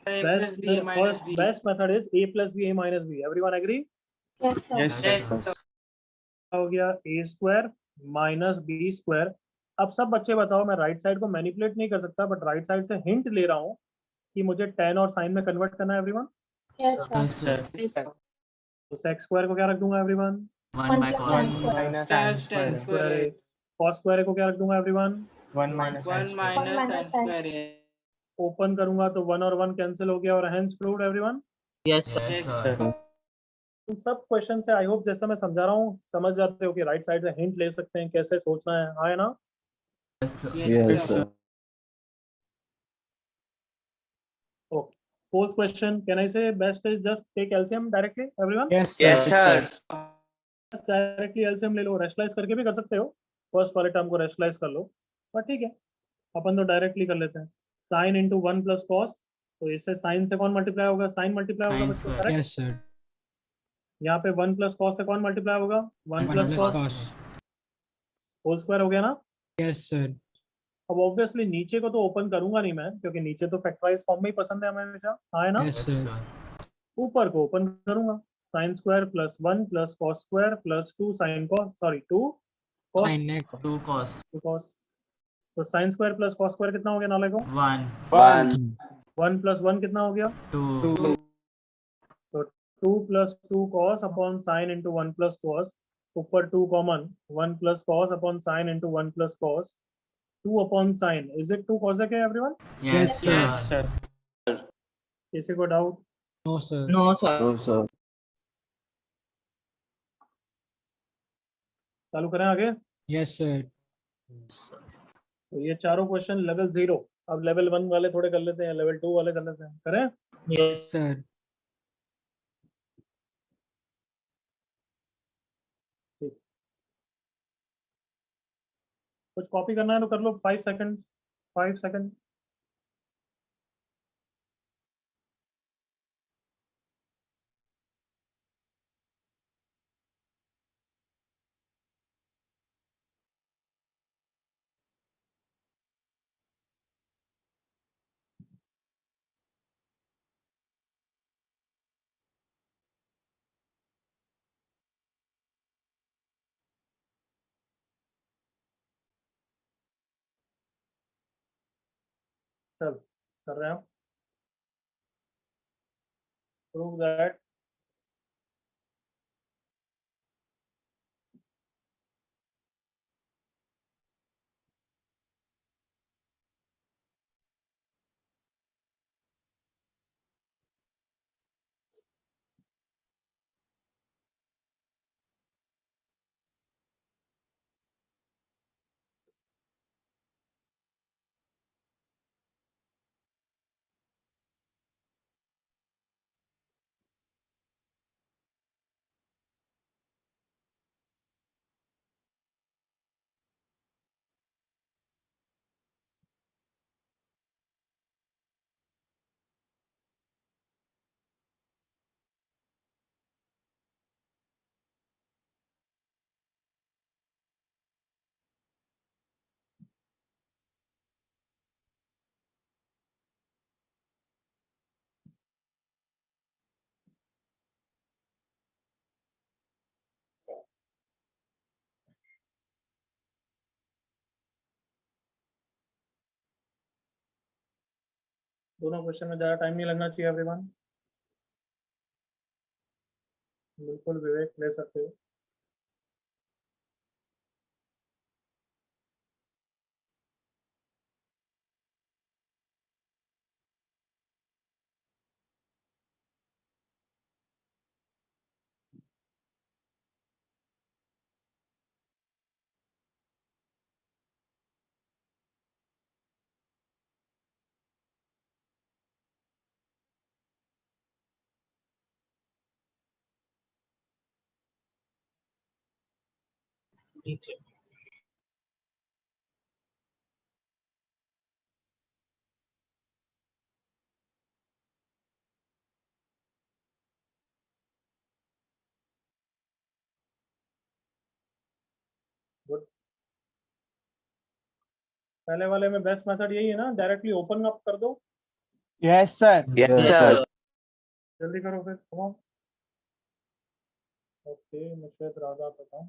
Best first best method is a plus B, a minus B. Everyone agree? Yes, sir. Yes, sir. हो गया a square minus B square. अब सब बच्चे बताओ, मैं राइट साइड को मैनिपुलेट नहीं कर सकता, बट राइट साइड से हिंट ले रहा हूँ कि मुझे tan और sin में कन्वर्ट करना है everyone. Yes, sir. Yes, sir. Yes, sir. तो sec स्क्वायर को क्या रख दूंगा everyone? 1 by plus cos. tan square. Minus tan square. Square है। cos स्क्वायर को क्या रख दूंगा everyone? 1 minus tan square. 1 minus tan square. Open करूंगा तो 1 और 1 कैंसिल हो गया और hence proved everyone. Yes, sir. Yes, Yes, sir. sir. इन सब क्वेश्चन से आई होप जैसा मैं समझा रहा हूँ समझ जाते हो कि राइट साइड से हिंट ले सकते हैं, कैसे सोचना है। हाँ है ना? Yes, sir. Yes, sir. Fourth question, can I say best is just take LCM directly everyone? Yes, Yes, sir. Directly LCM ले लो, रेशनलाइज करके भी कर सकते हो, फर्स्ट वाले टर्म को रेशनलाइज कर लो, पर ठीक है अपन तो डायरेक्टली कर लेते हैं। साइन इंटू 1 प्लस कॉस, तो इससे साइन से कौन मल्टीप्लाई होगा? साइन मल्टीप्लाई होगा Sin बच्चों, square. करेक्ट? Yes, sir. यहाँ पे 1 प्लस कॉस से कौन मल्टीप्लाई होगा? 1 One plus plus cos cos. Whole square हो गया ना? Yes, sir. अब ऑब्वियसली नीचे को तो ओपन करूंगा नहीं मैं, क्योंकि नीचे तो फैक्टराइज फॉर्म में ही पसंद है हमें हमेशा। हाँ है ना? Yes, Yes, sir. sir. ऊपर को ओपन करूंगा, sine square plus 1 plus cos square plus 2 sine cos, sorry 2 cos, Sin neck. 2 cos. 2 cos. तो sine square plus cos square कितना हो गया नाले को? 1. 1. 1 प्लस 1 कितना हो गया? 2. तो 2 plus 2 cos upon sine into 1 plus cos, ऊपर 2 common, 1 plus cos upon sine into 1 plus cos, 2 upon sine. Is it 2 cosec है everyone? Yes, sir. Yes, sir. किसी को doubt? No, sir. No, sir. No, sir. चालू करें आगे? Yes, sir. तो ये चारों क्वेश्चन लेवल 0। अब लेवल 1 वाले थोड़े कर लेते हैं, लेवल 2 वाले कर लेते हैं, करें? Yes. Yes, sir. कुछ कॉपी करना है तो कर लो, 5 सेकंड, 5 सेकंड। चल कर रहे हैं, प्रूव दैट दोनों क्वेश्चन में ज़्यादा टाइम नहीं लगना चाहिए एवरीवन, बिल्कुल विवेक ले सकते हो। पहले वाले में बेस्ट मेथड यही है ना, डायरेक्टली ओपन अप कर दो। Yes, sir. Yes, Yes, sir. sir. जल्दी करो फिर, कम ऑन। ओके, मुश्किल राजा बताऊं।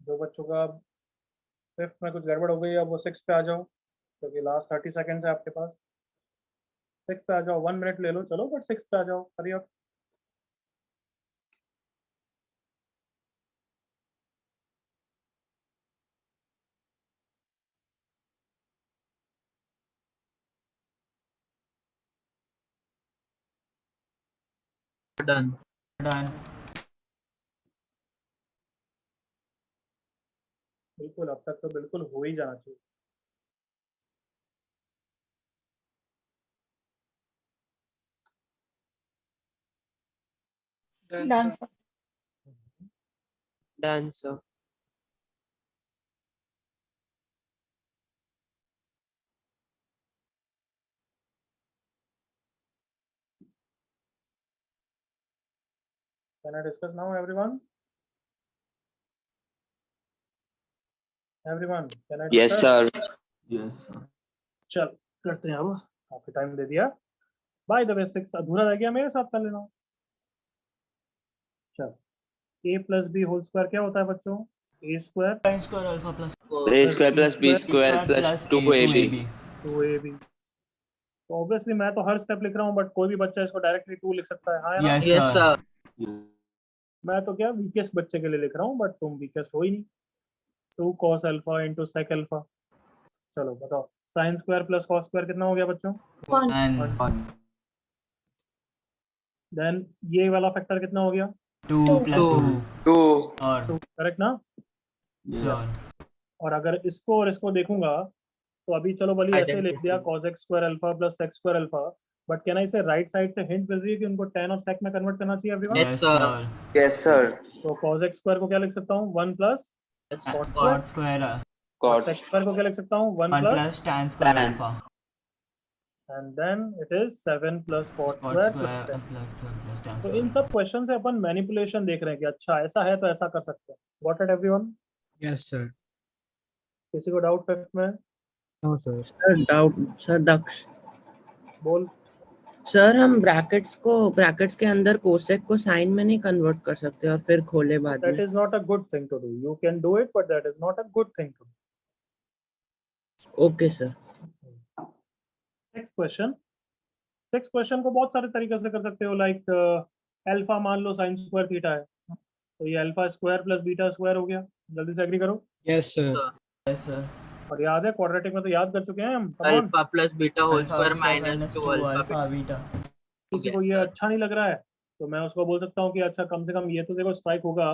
जो बच्चों का फिफ्थ में कुछ गड़बड़ हो गई, अब वो सिक्स पे आ जाओ, क्योंकि लास्ट 30 सेकेंड्स है आपके पास। सिक्स पे आ जाओ, 1 मिनट ले लो चलो, बट सिक्स पे आ जाओ, हरी अप। Done. Done. बिल्कुल, अब तक तो बिल्कुल हो ही जाना चाहिए। Done, sir. Done, sir. Can I discuss now, everyone? Everyone, can I Yes, discuss? sir. Yes, sir. चल करते हैं, अब काफी टाइम दे दिया। बाय द वे, सिक्स अधूरा रह गया, मेरे साथ कर लेना। चल, a plus B whole square क्या होता है बच्चों? a square A square alpha plus A square plus B square square plus plus 2AB. 2AB. 2ab। तो ऑब्वियसली मैं तो हर स्टेप लिख रहा हूँ, बट कोई भी बच्चा इसको डायरेक्टली 2 लिख सकता है। हाँ या ना? Yes, Yes, sir. sir. मैं तो क्या वीकेस्ट बच्चे के लिए लिख रहा हूँ, बट तुम वीकेस्ट हो ही नहीं। 2 cos alpha into sec alpha. चलो बताओ, sign square plus cos square कितना हो गया बच्चों? And देन ये वाला फैक्टर कितना हो गया? 2 plus 2. 2. Or, करेक्ट ना? sir. और अगर इसको और इसको देखूंगा, तो अभी चलो भली ऐसे लिख दिया cos x square alpha plus sec square alpha, but can I से राइट साइड से हिंट मिल रही है कि उनको tan और sec में कन्वर्ट करना चाहिए everyone? Yes, sir. Yes, sir. तो cos x स्क्वायर को क्या लिख सकता हूँ? 1 plus Cot Cot square. Cot. sec square को क्या लिख सकता हूँ? 1 1 plus, plus tan square Tan. alpha. And then it is 7 plus cot Cot square square plus 10। plus tan तो square. इन सब क्वेश्चन से अपन मैनिपुलेशन देख रहे हैं कि अच्छा ऐसा है तो ऐसा कर सकते हैं। Got it everyone? Yes, sir. किसी को डाउट फिफ्थ में? No, sir. Sir, doubt. Sir, Daksh. बोल। सर हम ब्रैकेट्स के अंदर कोसेक को साइन में नहीं कन्वर्ट कर सकते और फिर खोले बाद That में। is not a good thing to do. You can do it, but that is not a good thing to do. Okay sir. Next question. Next question को बहुत सारे तरीके से कर सकते हो, लाइक अल्फा मान लो साइन स्क्वायर थीटा है, तो ये alpha square plus beta square हो गया। जल्दी से एग्री करो। Yes, sir. Yes, sir. और याद है क्वाड्रेटिक में तो याद कर चुके हैं हम। Come on. alpha plus beta whole Alpha square square minus 2 alpha alpha beta. beta. किसी को ये अच्छा नहीं लग रहा है तो मैं उसको बोल सकता हूँ कि अच्छा कम से कम ये तो देखो स्ट्राइक होगा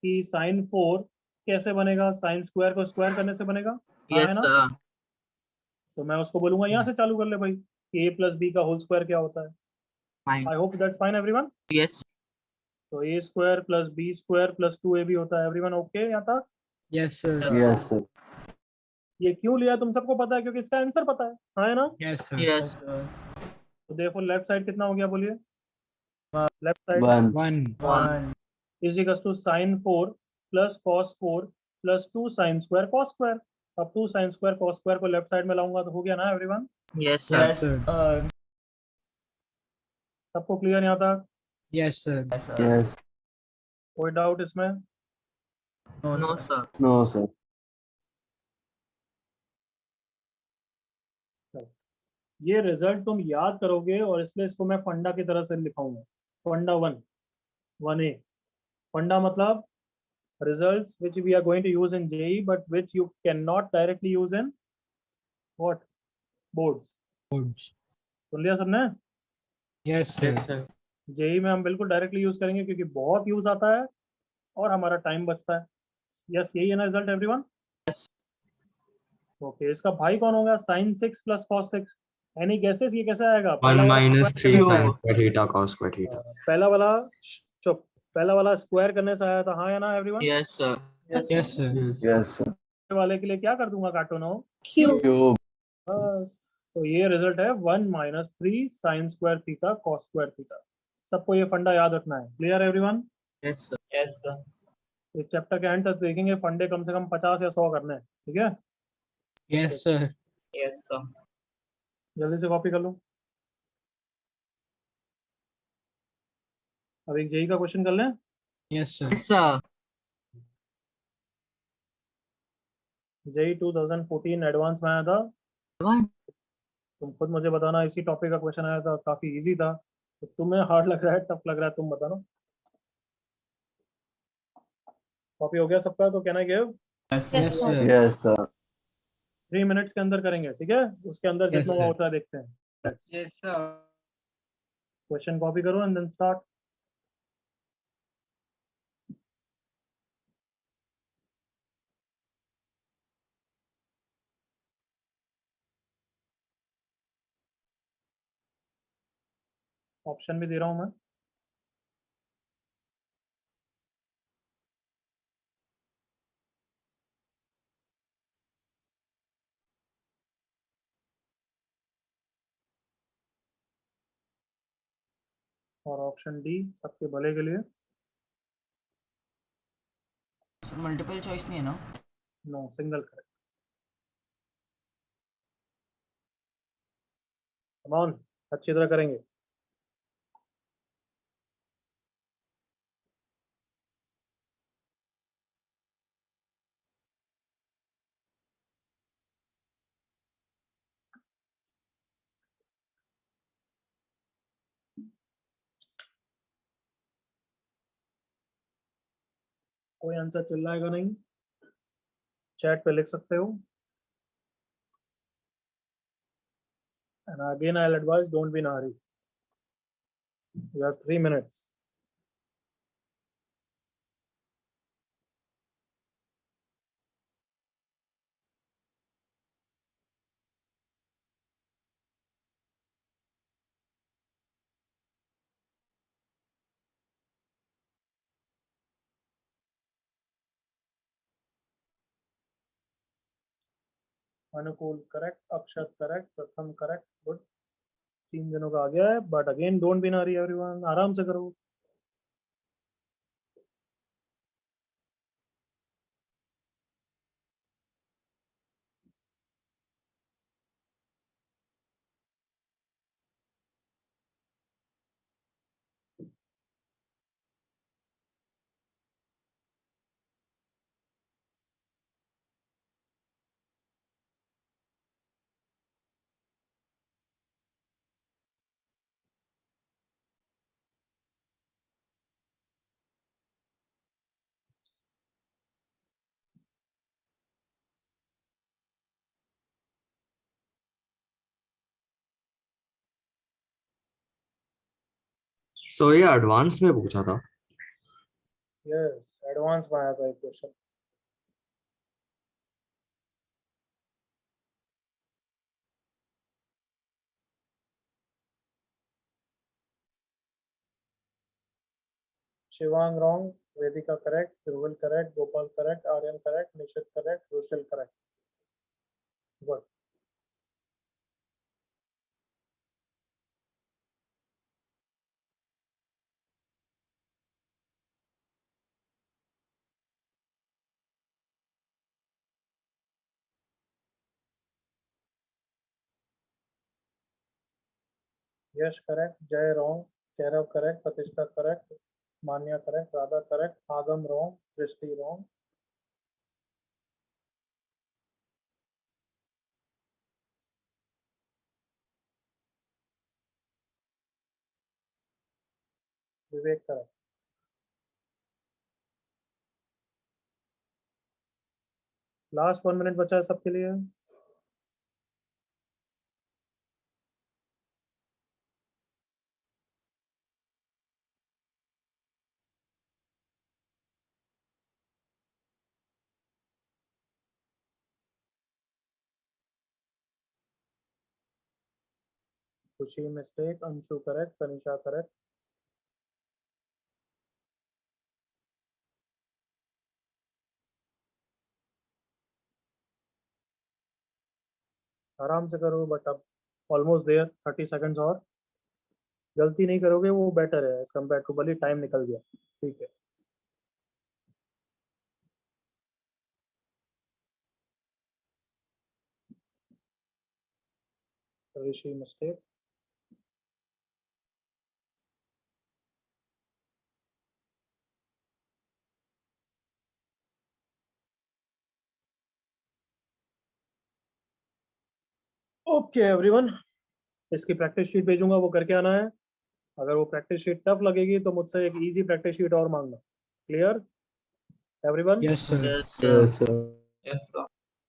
कि साइन 4 कैसे बनेगा? साइन स्क्वायर को स्क्वायर करने से बनेगा। हाँ, Yes, है ना? sir. तो मैं उसको बोलूंगा यहाँ से चालू कर ले भाई, कि a प्लस बी का होल स्क्वायर क्या होता है। Fine. I hope that's fine everyone. Yes. तो a square plus B square plus 2ab होता है। एवरीवन ओके यहाँ तक? Yes, sir. Yes, sir. ये क्यों लिया तुम सबको पता है, क्योंकि इसका आंसर पता है। हाँ है ना? Yes, sir. Yes. sir. तो देखो लेफ्ट साइड कितना हो गया बोलिए? Left side 1. 1. Is equal to sine 4 plus cos 4 plus 2 sine square cos square. अब 2 साइन स्क्वायर कॉस स्क्वायर को लेफ्ट साइड में लाऊंगा तो हो गया ना everyone? Yes, sir. Yes, sir. सबको क्लियर यहाँ तक? Yes, sir. Yes, sir. कोई डाउट इसमें? No, No, sir. sir. No, sir. ये रिजल्ट तुम याद करोगे और इसलिए इसको मैं फंडा की तरह से लिखाऊंगा। फंडा 1 1A। फंडा मतलब results which we are going to use in JEE, but which you cannot directly use in what? Boards. Boards. सुन लिया सबने? Yes, sir. JEE में हम बिल्कुल डायरेक्टली यूज करेंगे क्योंकि बहुत यूज आता है और हमारा टाइम बचता है. यस, यही है ना रिजल्ट एवरीवन? ओके, इसका भाई कौन होगा? sin 6 plus cos 6. Any guesses ये कैसे आएगा? 1 minus 3 Cube. sin square theta cos square theta. पहला वाला चुप, पहला वाला स्क्वायर करने से आया था. हाँ या ना everyone? Yes, sir. Yes, sir. Yes, sir. वाले के लिए क्या कर दूंगा कार्टून हो? Cube. Cube. बस. तो ये रिजल्ट है 1 minus 3 sin square theta cos square theta. सबको ये फंडा याद रखना है. Clear everyone? Yes, sir. Yes, sir. इस चैप्टर के एंड तक देखेंगे, फंडे कम से कम 50 या 100 करने हैं. ठीक है, Yes, sir. Yes, sir. जल्दी से कॉपी कर लो. अब एक जेई का क्वेश्चन कर लें. Yes, sir. Yes, sir. JEE 2014 advance में आया था. One. तुम खुद मुझे बताना, इसी टॉपिक का क्वेश्चन आया था, काफी इजी था. तो तुम्हें हार्ड लग रहा है, टफ लग रहा है, तुम बताना. कॉपी हो गया सबका? तो कहना give. Yes, sir. Yes, sir. Yes, sir. 3 minutes के अंदर करेंगे. ठीक है, उसके अंदर Yes, जितना हुआ sir. होता है देखते हैं. Yes, sir. क्वेश्चन कॉपी करो एंड देन स्टार्ट. ऑप्शन भी दे रहा हूं मैं. और ऑप्शन डी सबके भले के लिए. Sir, multiple choice नहीं है ना? No, single correct. Come on, अच्छी तरह करेंगे. कोई आंसर चिल्लाएगा नहीं, चैट पे लिख सकते हो. And again, I'll advise, don't be in a hurry. You have 3 minutes. अनुकूल करेक्ट, अक्षत करेक्ट, प्रथम करेक्ट. गुड, 3 दिनों का आ गया है. But again don't be in a Hari everyone, आराम से करो. So ये एडवांस में पूछा था. यस, एडवांस में आया था एक question. Shivang wrong, Vedika correct, Dhruval correct, Gopal correct, Aryan correct, Nishit correct, Rushal correct. Good. Yash correct, Jay wrong, Kairav correct, Pratishtha correct, Manya correct, Radha correct, Aagam wrong, Drishti wrong. Vivek correct. Last 1 minute बचा है सबके लिए। Khushi mistake, Anshu correct, Tanisha correct. आराम से करो, बट अब ऑलमोस्ट देयर, 30 सेकंड्स और। गलती नहीं करोगे वो बेटर है एज कम्पेयर टू भले टाइम निकल गया। ठीक है, ऋषि मिस्टेक। ओके एवरीवन, इसकी प्रैक्टिस शीट भेजूंगा, वो करके आना है। अगर वो प्रैक्टिस शीट टफ लगेगी तो मुझसे एक इजी प्रैक्टिस शीट और मांगना। Clear everyone? Yes, sir. Yes, sir.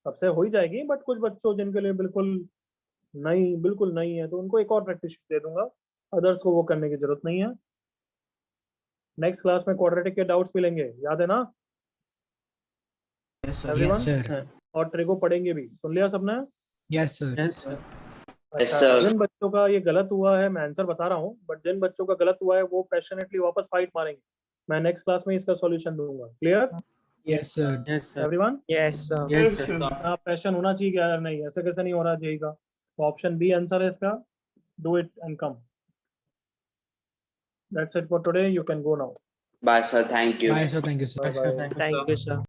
सबसे हो ही जाएगी, बट कुछ बच्चों जिनके लिए बिल्कुल नहीं है तो उनको एक और प्रैक्टिस शीट दे दूंगा, अदर्स को वो करने की जरूरत नहीं है। नेक्स्ट क्लास में क्वाड्रेटिक के डाउट्स मिलेंगे, याद है ना Yes, sir. Everyone? Yes, sir. और ट्रिगो पढ़ेंगे भी, सुन लिया सबने? Yes, sir. Yes, अच्छा, sir. जिन बच्चों का ये गलत हुआ है, मैं आंसर बता रहा हूँ, बट जिन बच्चों का गलत हुआ है वो पैशनेटली वापस फाइट मारेंगे। मैं नेक्स्ट क्लास में इसका सॉल्यूशन दूंगा। Clear Yes, sir. Everyone? Yes sir. Yes, sir. Passion होना चाहिए क्या? यार नहीं, ऐसे कैसे नहीं हो रहा चाहिएगा। तो ऑप्शन बी आंसर है इसका, do it and come. That's it for today, you can go now. Bye, sir. Thank you. Bye, sir. Thank you, sir. Bye bye. Thank you sir.